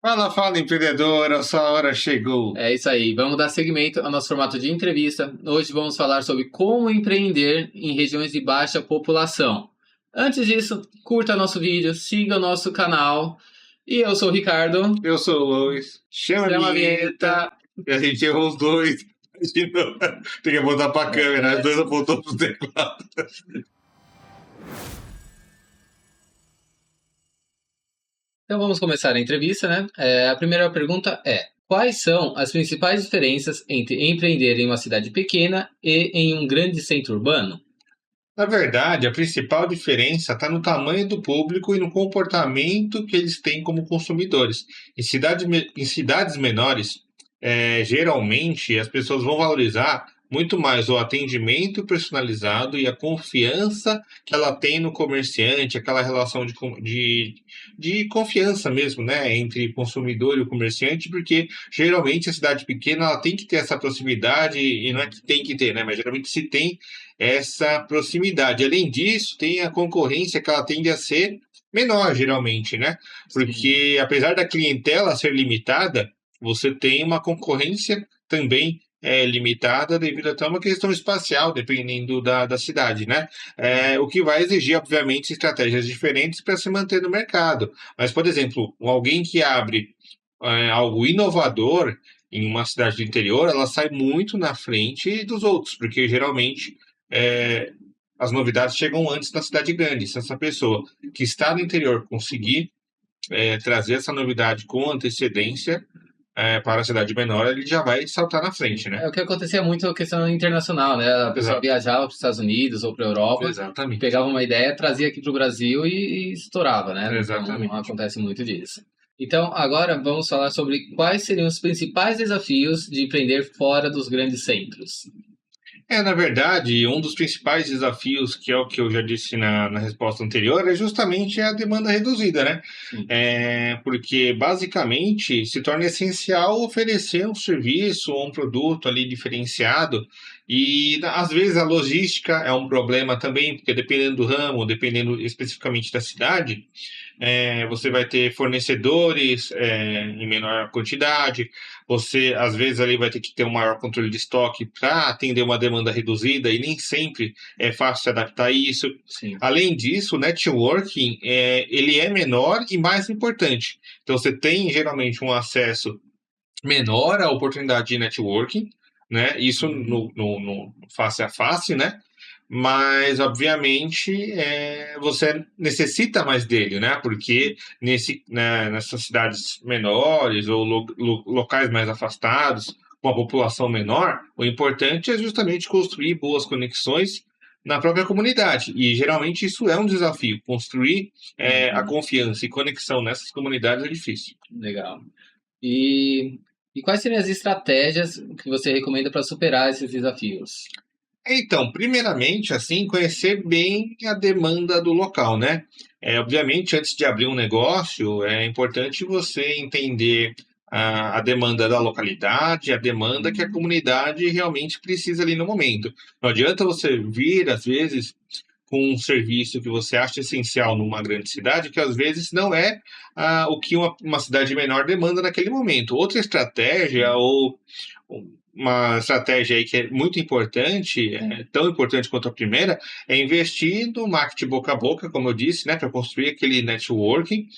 Fala, fala, empreendedora, sua hora chegou. É isso aí, vamos dar seguimento ao nosso formato de entrevista. Hoje vamos falar sobre como empreender em regiões de baixa população. Antes disso, curta nosso vídeo, siga o nosso canal. E eu sou o Ricardo. Eu sou o Luiz. Chama a Chama a vinheta. vinheta. E a gente errou os dois. De novo. Tem que apontar pra câmera, os dois apontou pro teclado. Então vamos começar a entrevista, né? A primeira pergunta é: quais são as principais diferenças entre empreender em uma cidade pequena e em um grande centro urbano? Na verdade, a principal diferença está no tamanho do público e no comportamento que eles têm como consumidores. Em cidades menores, geralmente as pessoas vão valorizar muito mais o atendimento personalizado e a confiança que ela tem no comerciante, aquela relação de confiança mesmo, né, entre consumidor e o comerciante, porque geralmente a cidade pequena ela tem que ter essa proximidade, e não é que tem que ter, né, mas geralmente se tem essa proximidade. Além disso, tem a concorrência que ela tende a ser menor, geralmente, né? Porque apesar da clientela ser limitada, você tem uma concorrência também limitada devido até a uma questão espacial, dependendo da cidade, né? O que vai exigir, obviamente, estratégias diferentes para se manter no mercado. Mas, por exemplo, alguém que abre algo inovador em uma cidade do interior, ela sai muito na frente dos outros, porque geralmente é, as novidades chegam antes da cidade grande. Se essa pessoa que está no interior conseguir trazer essa novidade com antecedência para a cidade menor, ele já vai saltar na frente, né? É o que acontecia muito na questão internacional, né? A pessoa Exato. viajava para os Estados Unidos ou para a Europa, Exatamente. pegava uma ideia, trazia aqui para o Brasil e estourava, né? Não Exatamente. acontece muito disso. Então, agora vamos falar sobre quais seriam os principais desafios de empreender fora dos grandes centros. Na verdade, um dos principais desafios, que é o que eu já disse na resposta anterior, é justamente a demanda reduzida, né? Sim. Porque, basicamente, se torna essencial oferecer um serviço ou um produto ali diferenciado, e às vezes a logística é um problema também, porque dependendo do ramo, dependendo especificamente da cidade, você vai ter fornecedores em menor quantidade, você às vezes ali vai ter que ter um maior controle de estoque para atender uma demanda reduzida e nem sempre é fácil se adaptar a isso. Sim. Além disso, o networking ele é menor e mais importante. Então você tem geralmente um acesso menor à oportunidade de networking, né? Isso no face a face, né? Mas, obviamente, você necessita mais dele, né? Porque nessas cidades menores ou locais mais afastados, com a população menor, o importante é justamente construir boas conexões na própria comunidade. E, geralmente, isso é um desafio. Construir a confiança e conexão nessas comunidades é difícil. Legal. E quais seriam as estratégias que você recomenda para superar esses desafios? Então, primeiramente, assim, conhecer bem a demanda do local, né? Obviamente, antes de abrir um negócio, é importante você entender a demanda da localidade, a demanda que a comunidade realmente precisa ali no momento. Não adianta você vir, às vezes, com um serviço que você acha essencial numa grande cidade, que às vezes não é o que uma cidade menor demanda naquele momento. Outra estratégia ou uma estratégia aí que é muito importante, tão importante quanto a primeira, é investir no marketing boca a boca, como eu disse, né, para construir aquele networking,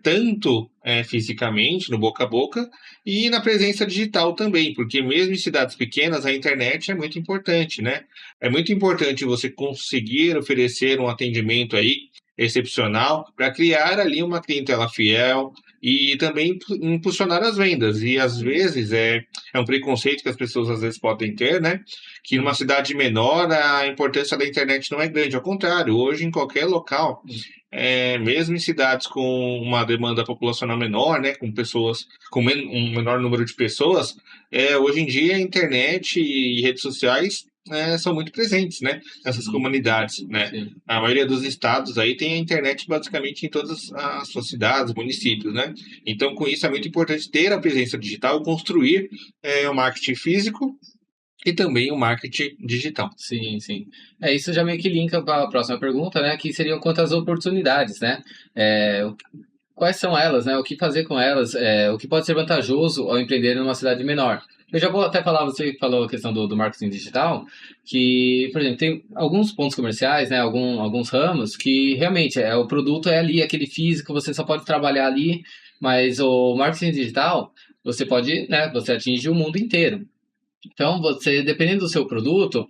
tanto fisicamente, no boca a boca, e na presença digital também, porque mesmo em cidades pequenas, a internet é muito importante, né? É muito importante você conseguir oferecer um atendimento aí excepcional para criar ali uma clientela fiel e também impulsionar as vendas. E às vezes é um preconceito que as pessoas às vezes podem ter, né? Que numa cidade menor a importância da internet não é grande. Ao contrário, hoje em qualquer local, mesmo em cidades com uma demanda populacional menor, né? Com pessoas, com um menor número de pessoas, hoje em dia a internet e redes sociais são muito presentes, né? Nessas comunidades, né? Sim. A maioria dos estados aí tem a internet basicamente em todas as suas cidades, municípios, né? Então, com isso, é muito importante ter a presença digital, construir o marketing físico e também o marketing digital. Sim, sim. Isso já meio que linka para a próxima pergunta, né? Que seriam quantas oportunidades, né? É, quais são elas, né? O que fazer com elas, o que pode ser vantajoso ao empreender numa cidade menor. Eu já vou até falar, você falou a questão do marketing digital, que, por exemplo, tem alguns pontos comerciais, né? Alguns ramos que realmente o produto é ali, aquele físico, você só pode trabalhar ali, mas o marketing digital, você pode, né? Você atinge o mundo inteiro. Então, você, dependendo do seu produto,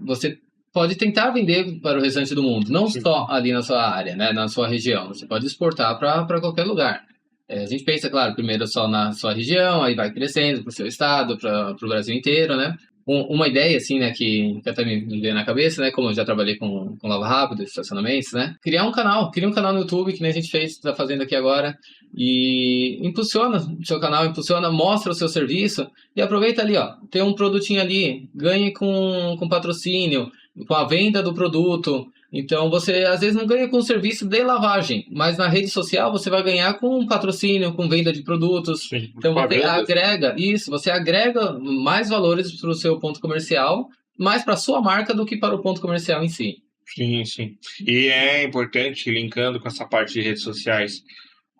você pode tentar vender para o restante do mundo, não Sim. só ali na sua área, né, na sua região. Você pode exportar para qualquer lugar. A gente pensa, claro, primeiro só na sua região, aí vai crescendo para o seu estado, para o Brasil inteiro, né? Uma ideia, assim, né, que até me veio na cabeça, né, como eu já trabalhei com Lava Rápido, estacionamentos, né, cria um canal no YouTube, que nem a gente fez, está fazendo aqui agora, e impulsiona o seu canal, mostra o seu serviço, e aproveita ali, ó, tem um produtinho ali, ganhe com patrocínio, com a venda do produto. Então, você às vezes não ganha com o serviço de lavagem, mas na rede social você vai ganhar com patrocínio, com venda de produtos. Sim, Então, você propaganda. agrega isso, você agrega mais valores para o seu ponto comercial, mais para a sua marca do que para o ponto comercial em si. Sim, sim. E é importante, linkando com essa parte de redes sociais,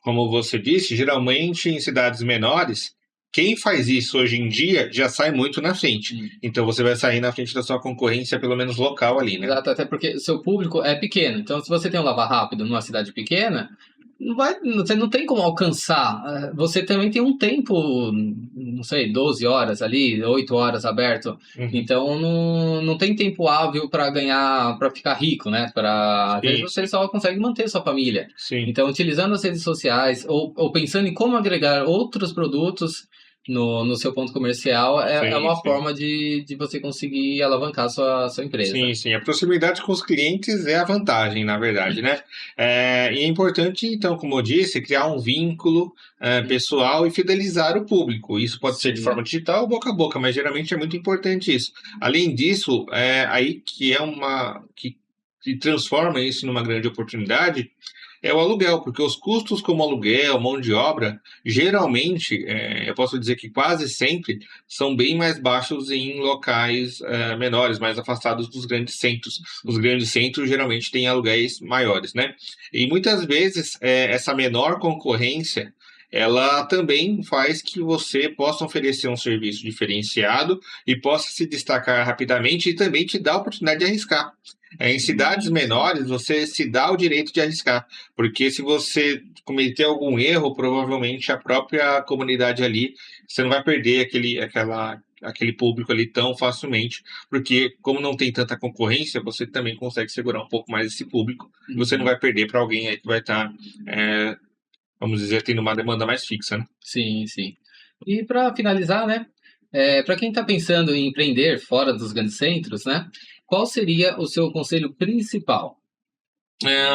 como você disse, geralmente em cidades menores, quem faz isso hoje em dia já sai muito na frente. Então você vai sair na frente da sua concorrência, pelo menos local ali, né? Exato, até porque o seu público é pequeno. Então, se você tem um Lava Rápido numa cidade pequena, você não tem como alcançar. Você também tem um tempo, não sei, 12 horas ali, 8 horas aberto. Uhum. Então, não tem tempo hábil para ganhar, para ficar rico, né? Às vezes você só consegue manter sua família. Sim. Então, utilizando as redes sociais ou pensando em como agregar outros produtos no seu ponto comercial, é uma forma de você conseguir alavancar a sua empresa. Sim, sim. A proximidade com os clientes é a vantagem, na verdade, né? E é importante, então, como eu disse, criar um vínculo pessoal e fidelizar o público. Isso pode ser de forma digital ou boca a boca, mas geralmente é muito importante isso. Além disso, aí que que transforma isso numa grande oportunidade é o aluguel, porque os custos como aluguel, mão de obra, geralmente, eu posso dizer que quase sempre, são bem mais baixos em locais menores, mais afastados dos grandes centros. Os grandes centros geralmente têm aluguéis maiores, né? E muitas vezes essa menor concorrência ela também faz que você possa oferecer um serviço diferenciado e possa se destacar rapidamente e também te dá a oportunidade de arriscar. Em cidades menores, você se dá o direito de arriscar, porque se você cometer algum erro, provavelmente a própria comunidade ali, você não vai perder aquele público ali tão facilmente, porque como não tem tanta concorrência, você também consegue segurar um pouco mais esse público, e você não vai perder para alguém aí que vai estar, vamos dizer, tendo uma demanda mais fixa, né? Sim, sim. E para finalizar, né, para quem está pensando em empreender fora dos grandes centros, né, qual seria o seu conselho principal?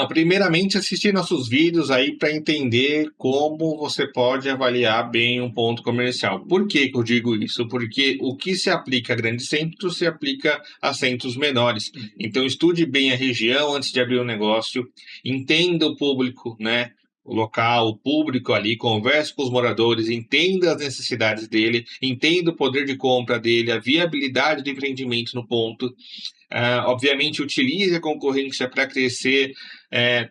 Primeiramente, assistir nossos vídeos aí para entender como você pode avaliar bem um ponto comercial. Por que que eu digo isso? Porque o que se aplica a grandes centros se aplica a centros menores. Então, estude bem a região antes de abrir um negócio, entenda o público, né? O local, o público ali, converse com os moradores, entenda as necessidades dele, entenda o poder de compra dele, a viabilidade do empreendimento no ponto. Obviamente, utilize a concorrência para crescer,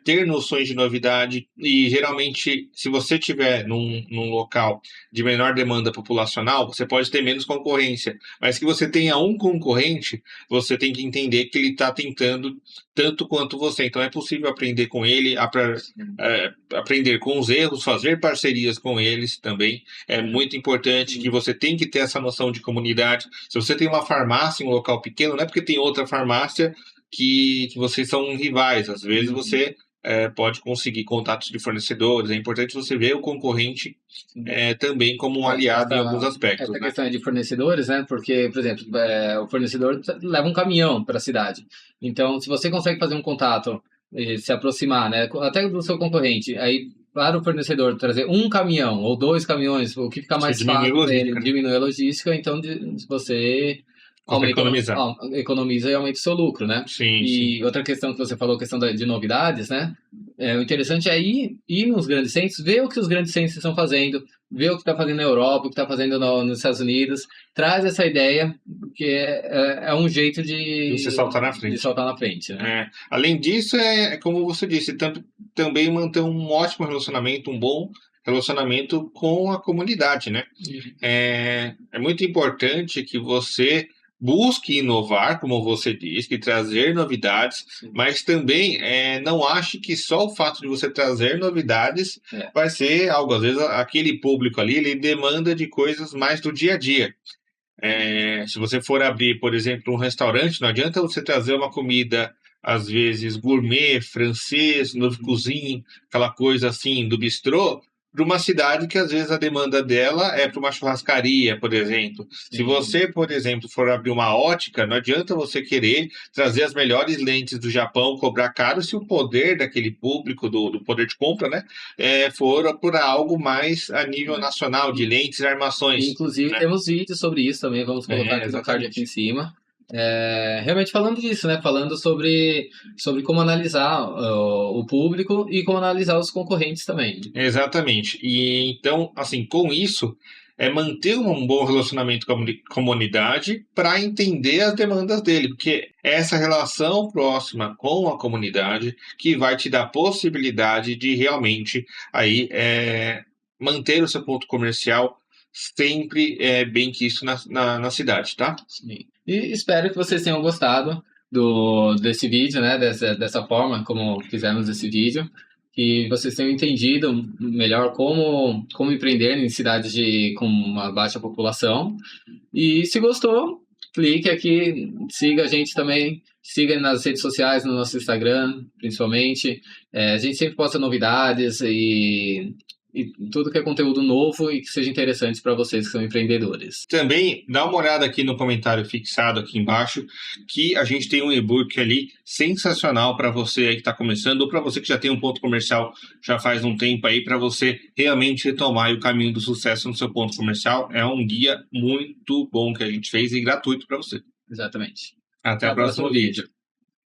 ter noções de novidade e, geralmente, se você estiver num local de menor demanda populacional, você pode ter menos concorrência, mas que você tenha um concorrente, você tem que entender que ele está tentando tanto quanto você. Então, é possível aprender com ele, aprender com os erros, fazer parcerias com eles também. É muito importante que você tem que ter essa noção de comunidade. Se você tem uma farmácia em um local pequeno, não é porque tem outra farmácia que vocês são rivais. Às vezes você pode conseguir contatos de fornecedores. É importante você ver o concorrente também como um aliado em alguns aspectos. Essa questão de fornecedores, né? Porque, por exemplo, o fornecedor leva um caminhão para a cidade. Então, se você consegue fazer um contato e se aproximar, né, até do seu concorrente, aí para o fornecedor trazer um caminhão ou 2 caminhões, o que fica mais fácil para ele, diminui a logística, então você economiza e aumenta o seu lucro, né? Sim, e outra questão que você falou, questão de novidades, né? O interessante é ir nos grandes centros, ver o que os grandes centros estão fazendo, ver o que está fazendo na Europa, o que está fazendo nos Estados Unidos, traz essa ideia, que é um jeito de você saltar na frente. De saltar na frente, né? Além disso, como você disse, também manter um ótimo relacionamento, um bom relacionamento com a comunidade, né? É muito importante que você busque inovar, como você disse, que trazer novidades, mas também não ache que só o fato de você trazer novidades vai ser algo. Às vezes aquele público ali, ele demanda de coisas mais do dia a dia. Se você for abrir, por exemplo, um restaurante, não adianta você trazer uma comida, às vezes, gourmet, francês, novo cozinho, aquela coisa assim do bistrô, para uma cidade que às vezes a demanda dela é para uma churrascaria, por exemplo. Se você, por exemplo, for abrir uma ótica, não adianta você querer trazer as melhores lentes do Japão, cobrar caro, se o poder daquele público, do poder de compra, né, for por algo mais a nível nacional, de lentes e armações. Inclusive, temos vídeos sobre isso também, vamos colocar aqui no card aqui em cima. Realmente falando disso, né? Falando sobre como analisar o público e como analisar os concorrentes também. Exatamente. E então, assim, com isso, manter um bom relacionamento com a comunidade para entender as demandas dele, porque é essa relação próxima com a comunidade que vai te dar possibilidade de realmente aí manter o seu ponto comercial sempre bem quisto na cidade, tá? Sim. E espero que vocês tenham gostado desse vídeo, né? Dessa forma como fizemos esse vídeo. Que vocês tenham entendido melhor como empreender em cidades com uma baixa população. E se gostou, clique aqui, siga a gente também, siga nas redes sociais, no nosso Instagram, principalmente. A gente sempre posta novidades e tudo que é conteúdo novo e que seja interessante para vocês que são empreendedores. Também dá uma olhada aqui no comentário fixado aqui embaixo, que a gente tem um e-book ali sensacional para você aí que está começando, ou para você que já tem um ponto comercial já faz um tempo aí, para você realmente retomar o caminho do sucesso no seu ponto comercial. É um guia muito bom que a gente fez e gratuito para você. Exatamente. Até o próximo vídeo.